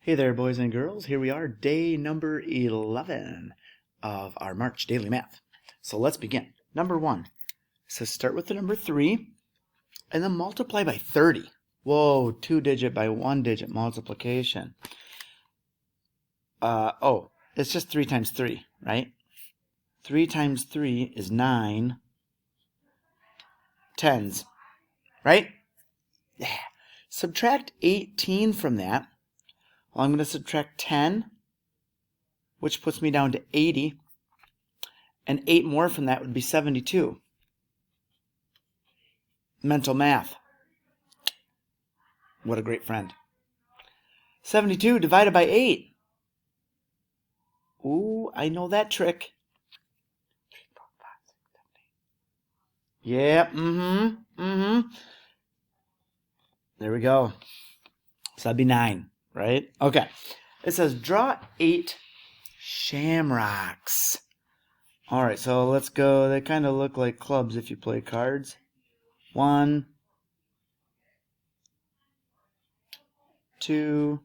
Hey there, boys and girls. Here we are, day number 11 of our March Daily Math. So let's begin. Number 1. So start with the number 3 and then multiply by 30. Whoa, 2-digit by 1-digit multiplication. It's just 3 times 3, right? 3 times 3 is 9 tens, right? Yeah. Subtract 18 from that. Well, I'm going to subtract 10, which puts me down to 80. And 8 more from that would be 72. Mental math. What a great friend. 72 divided by 8. Ooh, I know that trick. 3, 4, 5, 6, 7, 8. Yeah, There we go. So that'd be 9, right? Okay. It says draw 8 shamrocks. All right, so let's go. They kind of look like clubs if you play cards. 1, 2,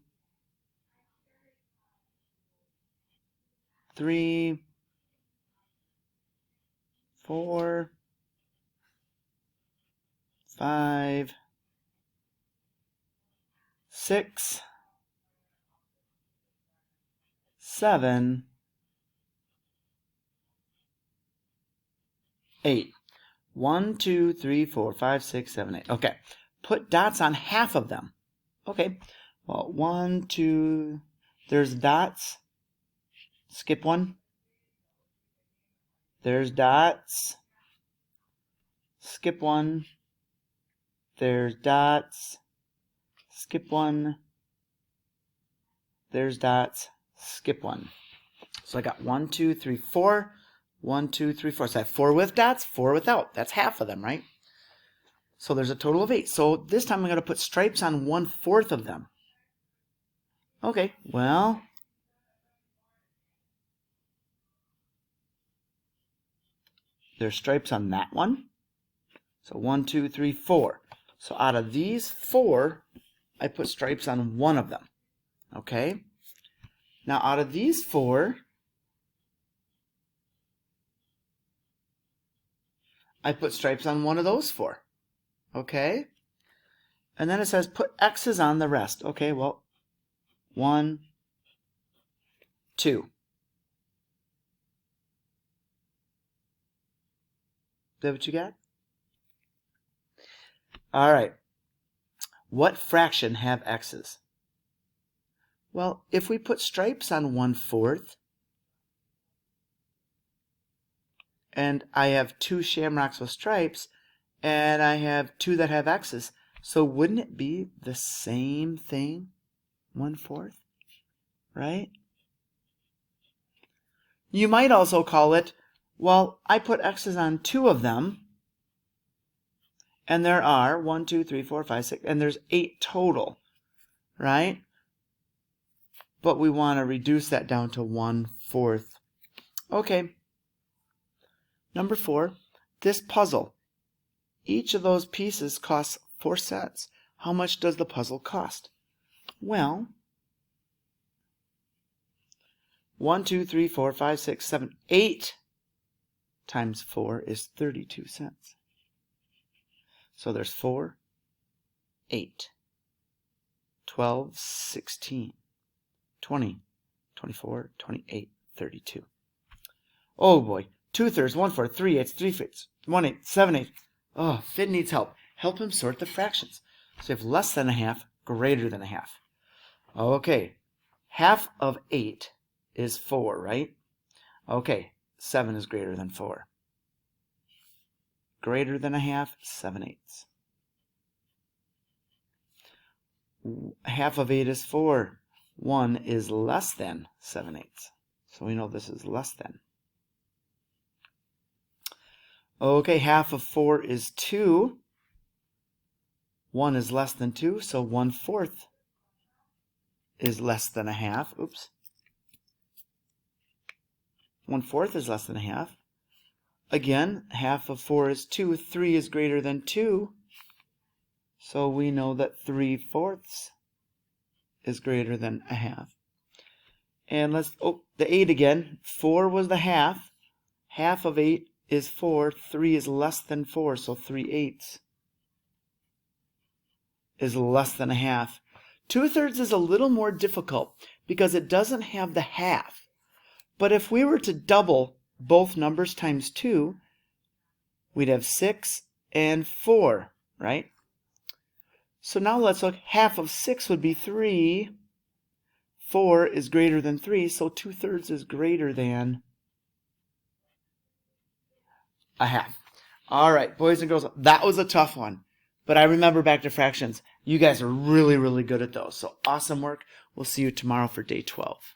3, 4, 5, 6, 7, 8. 1, 2, 3, 4, 5, 6, 7, 8. Okay. Put dots on half of them. Okay. Well, 1, 2, there's dots. Skip one. There's dots. Skip one. There's dots. Skip one. There's dots. Skip one. So I got 1, 2, 3, 4. 1, 2, 3, 4. So I have 4 with dots, 4 without. That's half of them, right? So there's a total of 8. So this time I'm going to put stripes on 1/4 of them. Okay, well, there's stripes on that one. So 1, 2, 3, 4. So out of these 4, I put stripes on one of them. Okay? Now out of these 4, I put stripes on one of those 4. Okay? And then it says put X's on the rest. Okay, well, 1, 2. Is that what you got? All right. What fraction have X's? Well, if we put stripes on 1/4, and I have 2 shamrocks with stripes, and I have 2 that have X's, so wouldn't it be the same thing? 1/4, right? You might also call it, well, I put X's on 2 of them, and there are 1, 2, 3, 4, 5, 6, and there's 8 total, right? But we want to reduce that down to 1/4. Okay. Number 4, this puzzle. Each of those pieces costs 4 cents. How much does the puzzle cost? Well, 1, 2, 3, 4, 5, 6, 7, 8 times 4 is 32 cents. So there's 4, 8, 12, 16, 20, 24, 28, 32. Oh boy. 2/3, 1/4, 3/8, 3/5, 1/8, 7/8. Oh, Finn needs help. Help him sort the fractions. So you have less than a half, greater than a half. Okay. Half of 8 is 4, right? Okay. 7 is greater than 4. Greater than a half, 7/8. Half of 8 is 4. 1 is less than 7/8. So we know this is less than. Okay, half of 4 is 2. 1 is less than 2, so 1/4 is less than a half. Oops. 1/4 is less than a half. Again, half of 4 is 2. 3 is greater than 2. So we know that 3/4 is greater than a half. And let's, the 8 again. 4 was the half. Half of 8 is 4. 3 is less than 4, so 3/8 is less than a half. 2/3 is a little more difficult because it doesn't have the half. But if we were to double both numbers times 2, we'd have 6 and 4, right? So now let's look. Half of 6 would be 3. 4 is greater than 3, so 2/3 is greater than a half. All right, boys and girls, that was a tough one. But I remember back to fractions. You guys are really, really good at those. So awesome work. We'll see you tomorrow for day 12.